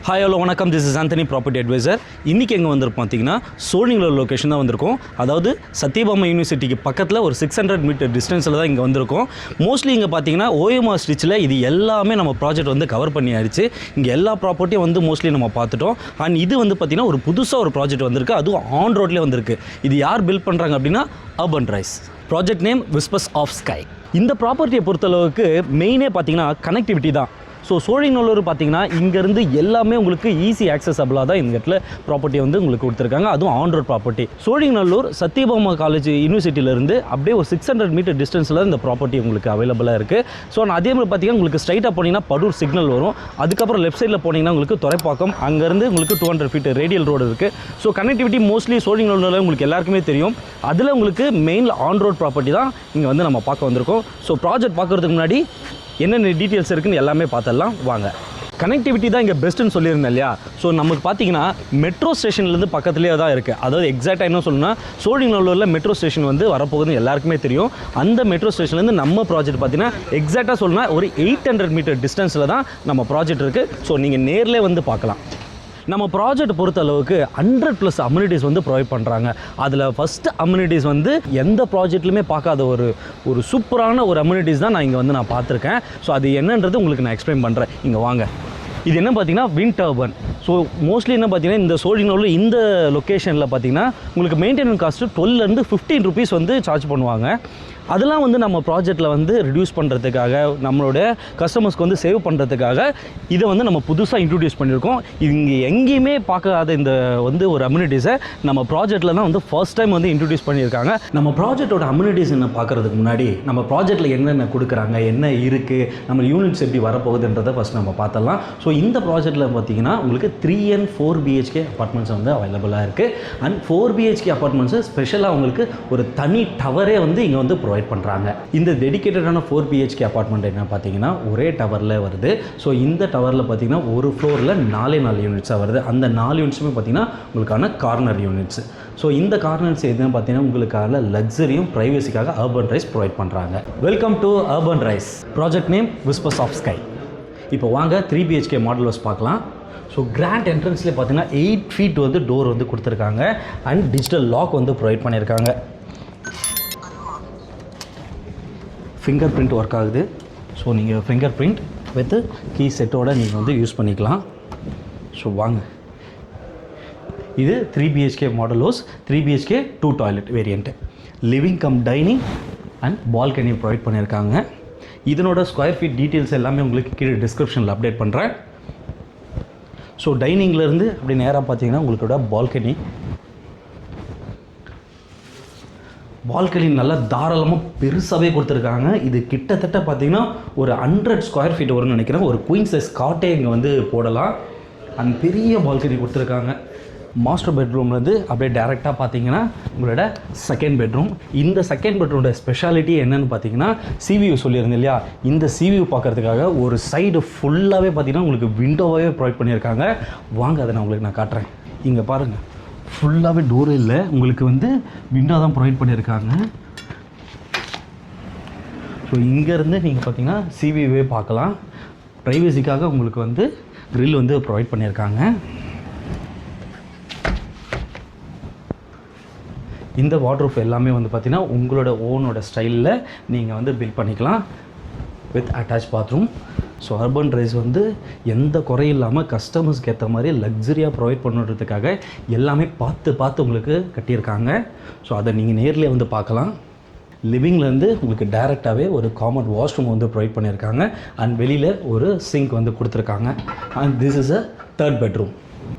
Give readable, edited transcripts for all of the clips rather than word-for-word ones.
Hi hello வணக்கம், this is Anthony property advisor. இன்றைக்கி எங்கே வந்திருப்போம் பார்த்தீங்கன்னா சோழிங்கநல்லூர் லொக்கேஷன் தான் வந்திருக்கோம். அதாவது சத்யபாமா யூனிவர்சிட்டிக்கு பக்கத்தில் ஒரு 600 மீட்டர் டிஸ்டன்ஸில் தான் இங்கே வந்திருக்கோம். மோஸ்ட்லி இங்கே பார்த்தீங்கன்னா ஓஎம்ஆர் ஸ்ட்ரீச்சில் இது எல்லாமே நம்ம ப்ராஜெக்ட் வந்து கவர் பண்ணியாச்சு. இங்கே எல்லா ப்ராப்பர்ட்டியும் வந்து மோஸ்ட்லி நம்ம பார்த்துட்டோம். அண்ட் இது வந்து பார்த்திங்கன்னா ஒரு புதுசாக ஒரு ப்ராஜெக்ட் வந்திருக்கு, அதுவும் ஆன் ரோட்லேயே வந்திருக்கு. இது யார் பில்ட் பண்ணுறாங்க அப்படின்னா Urban Rise. Project name Whispers of Sky. இந்த ப்ராப்பர்ட்டியை பொறுத்தளவுக்கு மெயினே பார்த்தீங்கன்னா கனெக்டிவிட்டி தான். ஸோ சோழிங்கநல்லூர் பார்த்தீங்கன்னா இங்கேருந்து எல்லாமே உங்களுக்கு ஈஸி ஆக்சஸபிளாக தான் இந்த இடத்துல ப்ராப்பர்ட்டி வந்து உங்களுக்கு கொடுத்துருக்காங்க, அதுவும் on road property. Sholinganallur Sathyabama college யூனிவர்சிட்டியிலேருந்து அப்படியே ஒரு 600 மீட்டர் டிஸ்டன்ஸில் இந்த ப்ராப்பர்ட்டி உங்களுக்கு அவைலபிளாக இருக்குது. ஸோ அதே மாதிரி பார்த்தீங்கன்னா உங்களுக்கு ஸ்ட்ரைட்டாக போனீங்கன்னா படூர் சிக்னல் வரும். அதுக்கப்புறம் லெஃப்ட் சைடில் போனீங்கன்னா உங்களுக்கு துறைப்பாக்கம், அங்கேருந்து உங்களுக்கு 200 ஃபீட் ரேடியல் ரோடு இருக்குது. ஸோ கனெக்டிவிட்டி மோஸ்ட்லி சோழிங்கநல்லூரில் உங்களுக்கு எல்லாருக்குமே தெரியும். அதில் உங்களுக்கு மெயின் ஆன் ரோட் ப்ராப்பர்ட்டி தான் இங்கே வந்து நம்ம பார்க்க வந்திருக்கோம். ஸோ ப்ராஜெக்ட் பார்க்குறதுக்கு முன்னாடி என்னென்ன டீட்டெயில்ஸ் இருக்குன்னு எல்லாமே பார்த்துடலாம் வாங்க. கனெக்டிவிட்டி தான் இங்கே பெஸ்ட்டுன்னு சொல்லியிருந்தேன் இல்லையா? ஸோ நமக்கு பார்த்தீங்கன்னா மெட்ரோ ஸ்டேஷன்லேருந்து பக்கத்துலேயே தான் இருக்குது. அதாவது எக்ஸாக்டாக என்ன சொல்லணும்னா சோழிங்கநல்லூரில் மெட்ரோ ஸ்டேஷன் வந்து வரப்போகுதுன்னு எல்லாருக்குமே தெரியும். அந்த மெட்ரோ ஸ்டேஷன்லேருந்து நம்ம ப்ராஜெக்ட் பார்த்தீங்கன்னா எக்ஸாக்டாக சொல்லணும்னா ஒரு 800 மீட்டர் டிஸ்டன்ஸில் தான் நம்ம ப்ராஜெக்ட் இருக்குது. ஸோ நீங்கள் நேரிலே வந்து பார்க்கலாம். நம்ம ப்ராஜெக்ட் பொறுத்த அளவுக்கு 100+ அம்யூனிட்டிஸ் வந்து ப்ரொவைட் பண்ணுறாங்க. அதில் ஃபஸ்ட்டு அம்யூனிட்டிஸ் வந்து எந்த ப்ராஜெக்ட்லையுமே பார்க்காத ஒரு சூப்பரான ஒரு அம்யூனிட்டிஸ் தான் நான் இங்கே வந்து நான் பார்த்துருக்கேன். ஸோ அது என்னன்றது உங்களுக்கு நான் எக்ஸ்பிளைன் பண்ணுறேன். இங்கே வாங்க. இது என்ன பார்த்தீங்கன்னா விண்ட் டர்பன். ஸோ மோஸ்ட்லி என்ன பார்த்தீங்கன்னா இந்த சோழிங்கநல்லூர் இந்த லொக்கேஷனில் பார்த்தீங்கன்னா உங்களுக்கு மெயின்டெனன்ஸ் காஸ்ட்டு 12 to 15 rupees வந்து சார்ஜ் பண்ணுவாங்க. அதெல்லாம் வந்து நம்ம ப்ராஜெக்டில் வந்து ரிடியூஸ் பண்ணுறதுக்காக, நம்மளோட கஸ்டமர்ஸ்க்கு வந்து சேவ் பண்ணுறதுக்காக இதை வந்து நம்ம புதுசாக இன்ட்ரடியூஸ் பண்ணியிருக்கோம். இங்கே எங்கேயுமே பார்க்காத இந்த வந்து ஒரு அம்யூனிட்டிஸை நம்ம ப்ராஜெக்டில் தான் வந்து ஃபர்ஸ்ட் டைம் வந்து இன்ட்ரடியூஸ் பண்ணியிருக்காங்க. நம்ம ப்ராஜெக்டோட அம்யூனிட்டிஸ் என்ன பார்க்குறதுக்கு முன்னாடி நம்ம ப்ராஜெக்ட்டில் என்னென்ன கொடுக்குறாங்க, என்ன இருக்குது, நம்ம யூனிட்ஸ் எப்படி வரப்போகுதுன்றதை ஃபஸ்ட் நம்ம பார்த்தலாம். ஸோ இந்த ப்ராஜெக்ட்டில் பார்த்தீங்கன்னா உங்களுக்கு 3 and 4 BHK அப்பார்ட்மெண்ட்ஸ் வந்து அவைலபிளாக இருக்குது. அண்ட் 4 BHK அப்பார்ட்மெண்ட்ஸு ஸ்பெஷலாக உங்களுக்கு ஒரு தனி டவரே வந்து இங்கே வந்து ப்ரொவைட் பண்ணுறாங்க. இந்த டெடிகேட்டடான 4 BHK அப்பார்ட்மெண்ட் என்ன பார்த்தீங்கன்னா ஒரே டவரில் வருது. ஸோ இந்த டவரில் பார்த்தீங்கன்னா ஒரு ஃப்ளோரில் 4 யூனிட்ஸாக வருது. அந்த 4 யூனிட்ஸுமே பார்த்தீங்கன்னா உங்களுக்கான கார்னர் யூனிட்ஸ். ஸோ இந்த கார்னர்ஸ் எதுன்னு பார்த்தீங்கன்னா உங்களுக்கான லக்ஸரியும் ப்ரைவசிக்காக அர்பன் ரைஸ் ப்ரொவைட் பண்ணுறாங்க. Welcome to Urban Rise. Project name Whispers of Sky. இப்போ வாங்க 3 BHK மாடல் ஹவுஸ் பார்க்கலாம். ஸோ கிராண்ட் என்ட்ரன்ஸ்லேயே பார்த்தீங்கன்னா 8 feet வந்து டோர் வந்து கொடுத்துருக்காங்க. அண்ட் டிஜிட்டல் லாக் வந்து ப்ரொவைட் பண்ணியிருக்காங்க. ஃபிங்கர் பிரிண்ட் ஒர்க் ஆகுது. ஸோ நீங்கள் ஃபிங்கர் பிரிண்ட் வித் கீ செட்டோடு நீங்கள் வந்து யூஸ் பண்ணிக்கலாம். ஸோ வாங்க. இது 3 BHK model house, 3 BHK 2 toilet variant. Living come dining and balcony provide பண்ணியிருக்காங்க. இதனோட ஸ்கொயர் ஃபீட் டீட்டெயில்ஸ் எல்லாமே உங்களுக்கு கீழே டிஸ்கிரிப்ஷனில் அப்டேட் பண்ணுறேன். ஸோ டைனிங்லேருந்து அப்படி நேராக பார்த்தீங்கன்னா உங்களோட பால்கனி நல்லா தாராளமாக பெருசாகவே கொடுத்துருக்காங்க. இது கிட்டத்தட்ட பார்த்தீங்கன்னா ஒரு 100 ஸ்கொயர் ஃபீட் வரும்னு நினைக்கிறேன். ஒரு குயின் சைஸ் காட்டே இங்கே வந்து போடலாம். அண்ட் பெரிய பால்கனி கொடுத்துருக்காங்க. மாஸ்டர் பெட்ரூம்லேருந்து அப்படியே டேரெக்டாக பார்த்தீங்கன்னா உங்களோட செகண்ட் பெட்ரூம். இந்த செகண்ட் பெட்ரூமோட ஸ்பெஷாலிட்டி என்னென்னு பார்த்தீங்கன்னா சிவியூ சொல்லியிருந்தேன் இல்லையா? இந்த சிவியூ பார்க்குறதுக்காக ஒரு சைடு ஃபுல்லாகவே பார்த்தீங்கன்னா உங்களுக்கு விண்டோவாகவே ப்ரொவைட் பண்ணியிருக்காங்க. வாங்க அதை நான் உங்களுக்கு நான் காட்டுறேன். இங்கே பாருங்கள், ஃபுல்லாகவே டோர் இல்லை, உங்களுக்கு வந்து விண்டோ தான் ப்ரொவைட் பண்ணியிருக்காங்க. ஸோ இங்கேருந்து நீங்கள் பார்த்தீங்கன்னா சிவியூவே பார்க்கலாம். ப்ரைவசிக்காக உங்களுக்கு வந்து க்ரில் வந்து ப்ரொவைட் பண்ணியிருக்காங்க. இந்த வார்ட்ரோப் எல்லாமே வந்து பார்த்திங்கன்னா உங்களோட ஓனோட ஸ்டைலில் நீங்கள் வந்து பில்ட் பண்ணிக்கலாம் with attach bathroom. So urban rice வந்து எந்த குறையும் இல்லாமல் கஸ்டமர்ஸ்க்கு ஏற்ற மாதிரி லக்ஸரியாக ப்ரொவைட் பண்ணுறதுக்காக எல்லாமே பார்த்து உங்களுக்கு கட்டியிருக்காங்க. ஸோ அதை நீங்கள் நேரில் வந்து பார்க்கலாம். லிவிங்லேருந்து உங்களுக்கு டைரெக்டாகவே ஒரு காமன் வாஷ்ரூம் வந்து ப்ரொவைட் பண்ணியிருக்காங்க. அண்ட் வெளியில் ஒரு சிங்க் வந்து கொடுத்துருக்காங்க. And this is a 3rd bedroom.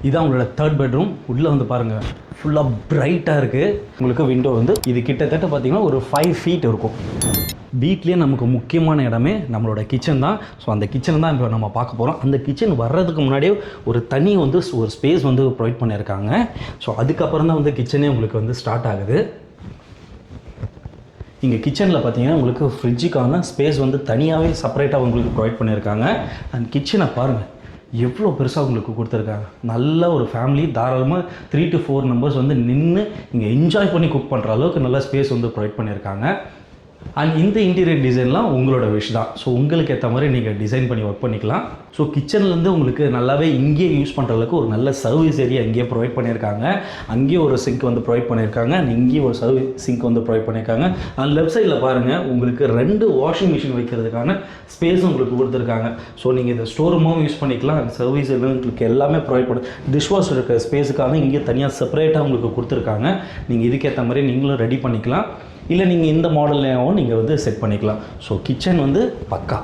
இதான் உங்களோட 3rd பெட்ரூம். உள்ளே வந்து பாருங்கள், ஃபுல்லாக பிரைட்டாக இருக்குது. உங்களுக்கு விண்டோ வந்து இது கிட்டத்தட்ட பார்த்திங்கன்னா ஒரு 5 feet இருக்கும். வீட்லேயே நமக்கு முக்கியமான இடமே நம்மளோட கிச்சன் தான். ஸோ அந்த கிச்சனை தான் இப்போ நம்ம பார்க்க போகிறோம். அந்த கிச்சன் வர்றதுக்கு முன்னாடியே ஒரு தனி வந்து ஒரு ஸ்பேஸ் வந்து ப்ரொவைட் பண்ணியிருக்காங்க. ஸோ அதுக்கப்புறம் தான் வந்து கிச்சனே உங்களுக்கு வந்து ஸ்டார்ட் ஆகுது. இங்கே கிச்சனில் பார்த்தீங்கன்னா உங்களுக்கு ஃப்ரிட்ஜுக்கான ஸ்பேஸ் வந்து தனியாகவே செப்பரேட்டாக உங்களுக்கு ப்ரொவைட் பண்ணியிருக்காங்க. அண்ட் கிச்சனை பாருங்கள் எவ்வளோ பெருசாக உங்களுக்கு கொடுத்துருக்காங்க. நல்ல ஒரு ஃபேமிலி தாராளமாக 3 to 4 members வந்து நின்று இங்கே என்ஜாய் பண்ணி குக் பண்ணுற அளவுக்கு நல்ல ஸ்பேஸ் வந்து ப்ரொவைட் பண்ணியிருக்காங்க. அண்ட் இந்த இன்டீரியர் டிசைன்லாம் உங்களோட விஷ் தான். ஸோ உங்களுக்கு ஏற்ற மாதிரி நீங்கள் டிசைன் பண்ணி ஒர்க் பண்ணிக்கலாம். ஸோ கிச்சன்லேருந்து உங்களுக்கு நல்லாவே இங்கேயே யூஸ் பண்ணுற அளவுக்கு ஒரு நல்ல சர்வீஸ் ஏரியா இங்கேயே ப்ரொவைட் பண்ணியிருக்காங்க. அங்கேயே ஒரு சிங்க் வந்து ப்ரொவைட் பண்ணியிருக்காங்க, இங்கேயே ஒரு சர்வீஸ் சிங்க் வந்து ப்ரொவைட் பண்ணியிருக்காங்க. அண்ட் லெஃப்ட் சைடில் பாருங்கள் உங்களுக்கு 2 வாஷிங் மிஷின் வைக்கிறதுக்கான ஸ்பேஸும் உங்களுக்கு கொடுத்துருக்காங்க. ஸோ நீங்கள் இதை ஸ்டோர் ரூமாகவும் யூஸ் பண்ணிக்கலாம், சர்வீஸ் உங்களுக்கு எல்லாமே ப்ரொவைட் பண்ணி டிஷ் வாஷ் இருக்கிற ஸ்பேஸுக்காக இங்கே தனியாக செப்பரேட்டாக உங்களுக்கு கொடுத்துருக்காங்க. நீங்கள் இதுக்கேற்ற மாதிரி நீங்களும் ரெடி பண்ணிக்கலாம், இல்லை நீங்கள் இந்த மாடல்லையாகவும் நீங்கள் வந்து செட் பண்ணிக்கலாம். ஸோ கிச்சன் வந்து பக்கா.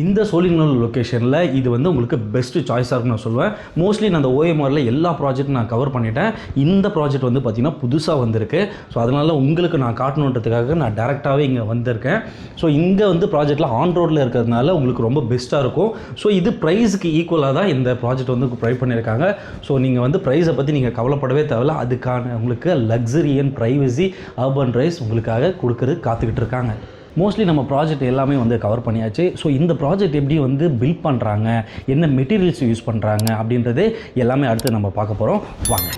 இந்த சோழிங்கநல்லூர் லொக்கேஷனில் இது வந்து உங்களுக்கு பெஸ்ட்டு சாய்ஸாக இருக்குன்னு நான் சொல்லுவேன். மோஸ்ட்லி நான் அந்த OMRல எல்லா ப்ராஜெக்ட்டும் நான் கவர் பண்ணிட்டேன். இந்த ப்ராஜெக்ட் வந்து பார்த்திங்கன்னா புதுசாக வந்திருக்கு. ஸோ அதனால் உங்களுக்கு நான் காட்டணுன்றதுக்காக நான் டேரெக்டாகவே இங்கே வந்திருக்கேன். ஸோ இங்கே வந்து ப்ராஜெக்ட்டில் ஆன் ரோட்டில் இருக்கிறதுனால உங்களுக்கு ரொம்ப பெஸ்ட்டாக இருக்கும். ஸோ இது ப்ரைஸுக்கு ஈக்குவலாக தான் இந்த ப்ராஜெக்ட் வந்து ப்ரொவைட் பண்ணியிருக்காங்க. ஸோ நீங்கள் வந்து ப்ரைஸை பற்றி நீங்கள் கவலைப்படவே தேவையில்ல. அதுக்கான உங்களுக்கு luxury and privacy urban rice உங்களுக்காக கொடுக்குறது காத்துக்கிட்டு இருக்காங்க. மோஸ்ட்லி நம்ம ப்ராஜெக்ட் எல்லாமே வந்து கவர் பண்ணியாச்சு. ஸோ இந்த ப்ராஜெக்ட் எப்படி வந்து பில்ட் பண்ணுறாங்க, என்ன மெட்டீரியல்ஸ் யூஸ் பண்ணுறாங்க அப்படின்றது எல்லாமே அடுத்து நம்ம பார்க்க போகிறோம். வாங்க.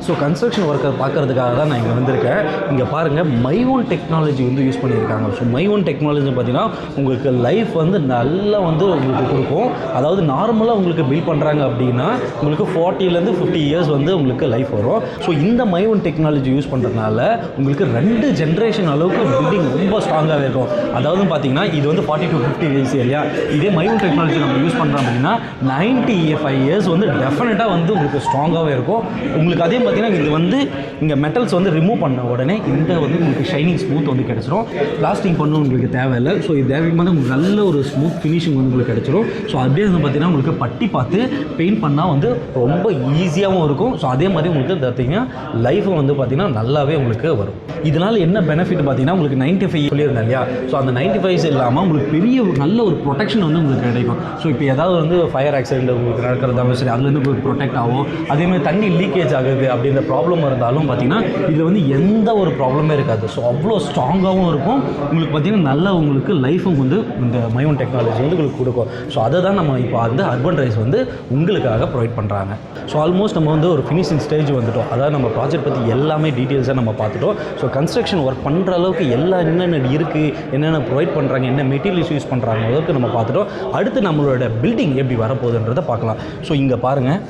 ஸோ கன்ஸ்ட்ரக்ஷன் ஒர்க்கை பார்க்குறதுக்காக தான் நான் இங்கே வந்திருக்கேன். இங்கே பாருங்கள் மை ஓன் டெக்னாலஜி வந்து யூஸ் பண்ணியிருக்காங்க. ஸோ மை ஓன் டெக்னாலஜி பார்த்தீங்கன்னா உங்களுக்கு லைஃப் வந்து நல்லா வந்து உங்களுக்கு கொடுக்கும். அதாவது நார்மலாக உங்களுக்கு பில்ட் பண்ணுறாங்க அப்படின்னா உங்களுக்கு 40 to 50 இயர்ஸ் வந்து உங்களுக்கு லைஃப் வரும். ஸோ இந்த மை ஓன் டெக்னாலஜி யூஸ் பண்ணுறதுனால உங்களுக்கு 2 ஜென்ரேஷன் அளவுக்கு பில்டிங் ரொம்ப ஸ்ட்ராங்காகவே இருக்கும். அதாவது பார்த்தீங்கன்னா இது வந்து 40 to 50 இயர்ஸ் இல்லையா, இதே மை ஓன் டெக்னாலஜி நம்ம யூஸ் பண்ணுறோம் அப்படின்னா 95 இயர்ஸ் வந்து டெஃபினட்டாக வந்து உங்களுக்கு ஸ்ட்ராங்காகவே இருக்கும். உங்களுக்கு அதே பார்த்தீங்கன்னா இது வந்து இங்கே மெட்டல்ஸ் வந்து ரிமூவ் பண்ண உடனே இந்த வந்து உங்களுக்கு ஷைனிங் ஸ்மூத் வந்து கிடச்சிரும். பிளாஸ்டிக் பண்ண உங்களுக்கு தேவையில்லை. ஸோ இது தேவைக்கு வந்து உங்களுக்கு நல்ல ஒரு ஸ்மூத் ஃபினிஷிங் வந்து உங்களுக்கு கிடச்சிரும். ஸோ அப்படியே வந்து பார்த்தீங்கன்னா உங்களுக்கு பட்டி பார்த்து பெயிண்ட் பண்ணால் வந்து ரொம்ப ஈஸியாகவும் இருக்கும். ஸோ அதே மாதிரி உங்களுக்கு பார்த்தீங்கன்னா லைஃபும் வந்து பார்த்தீங்கன்னா நல்லாவே உங்களுக்கு வரும். இதனால் என்ன பெனிஃபிட் பார்த்தீங்கன்னா உங்களுக்கு 95 சொல்லியிருந்தேன் இல்லையா, ஸோ அந்த 95 இல்லாமல் உங்களுக்கு பெரிய நல்ல ஒரு ப்ரொடெக்ஷன் வந்து உங்களுக்கு கிடைக்கும். ஸோ இப்போ ஏதாவது வந்து ஃபயர் ஆக்சிடென்ட் உங்களுக்கு நடக்கிறதாலும் சரி அதுலேருந்து உங்களுக்கு ப்ரொடெக்ட் ஆகும். அதேமாதிரி தண்ணி லீக்கேஜ் ஆகுது அப்படின்ற ப்ராப்ளம் இருந்தாலும் பார்த்தீங்கன்னா இதில் வந்து எந்த ஒரு ப்ராப்ளமே இருக்காது. ஸோ அவ்வளோ ஸ்ட்ராங்காகவும் இருக்கும். உங்களுக்கு பார்த்தீங்கன்னா நல்ல உங்களுக்கு லைஃபும் வந்து இந்த மை ஓன் டெக்னாலஜி வந்து உங்களுக்கு கொடுக்கும். ஸோ அதை தான் நம்ம இப்போ வந்து அர்பன் ரைஸ் வந்து உங்களுக்காக ப்ரொவைட் பண்ணுறாங்க. ஸோ ஆல்மோஸ்ட் நம்ம வந்து ஒரு ஃபினிஷிங் ஸ்டேஜ் வந்துட்டோம். அதாவது நம்ம ப்ராஜெக்ட் பற்றி எல்லாமே டீட்டெயில்ஸாக நம்ம பார்த்துட்டோம். ஸோ கன்ஸ்ட்ரக்ஷன் ஒர்க் பண்ணுற அளவுக்கு எல்லாம் என்னென்ன இருக்குது, என்னென்ன ப்ரொவைட் பண்ணுறாங்க, என்ன மெட்டீரியல்ஸ் யூஸ் பண்ணுறாங்க அளவுக்கு நம்ம பார்த்துட்டோம். அடுத்து நம்மளோட பில்டிங் எப்படி வரப்போகுதுன்றதை பார்க்கலாம். ஸோ இங்கே பாருங்கள்,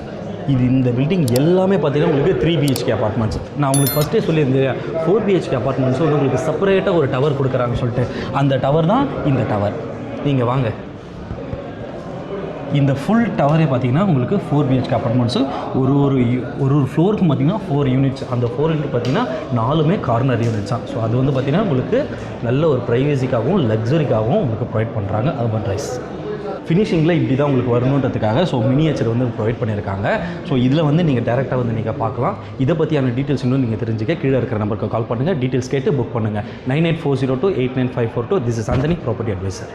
இது இந்த பில்டிங் எல்லாமே பார்த்தீங்கன்னா உங்களுக்கு 3 BHK அப்பார்ட்மெண்ட்ஸ். நான் உங்களுக்கு ஃபஸ்ட்டே சொல்லியிருந்தேன் 4 BHK அப்பார்ட்மெண்ட்ஸ் வந்து உங்களுக்கு செப்பரேட்டாக ஒரு டவர் கொடுக்குறாங்கன்னு சொல்லிட்டு. அந்த டவர் தான் இந்த டவர். நீங்கள் வாங்க, இந்த ஃபுல் டவரே பார்த்தீங்கன்னா உங்களுக்கு 4 BHK அப்பார்ட்மெண்ட்ஸு. ஒரு ஃப்ளோருக்கு பார்த்தீங்கன்னா 4 யூனிட்ஸ். அந்த 4 யூனிட் பார்த்தீங்கன்னா 4மே கார்னர் யூனிட்ஸ் தான். ஸோ அது வந்து பார்த்தீங்கன்னா உங்களுக்கு நல்ல ஒரு ப்ரைவசிக்காகவும் லக்ஸரிக்காகவும் உங்களுக்கு ப்ரொவைட் பண்ணுறாங்க அர்பன் ரைஸ். ஃபினிஷிங்கில் இப்படி தான் உங்களுக்கு வரணுன்றதுக்காக ஸோ மினியேச்சர் வந்து ப்ரொவைட் பண்ணியிருக்காங்க. ஸோ இதில் வந்து நீங்கள் டேரெக்டாக வந்து நீங்கள் பார்க்கலாம். இதை பற்றியான டீட்டெயில்ஸ் இன்னும் நீங்கள் தெரிஞ்சுக்க கீழே இருக்கிற நம்பருக்கு கால் பண்ணுங்கள், டீட்டெயில்ஸ் கேட்டு புக் பண்ணுங்கள். 9840289542. This is Anthony property advisor.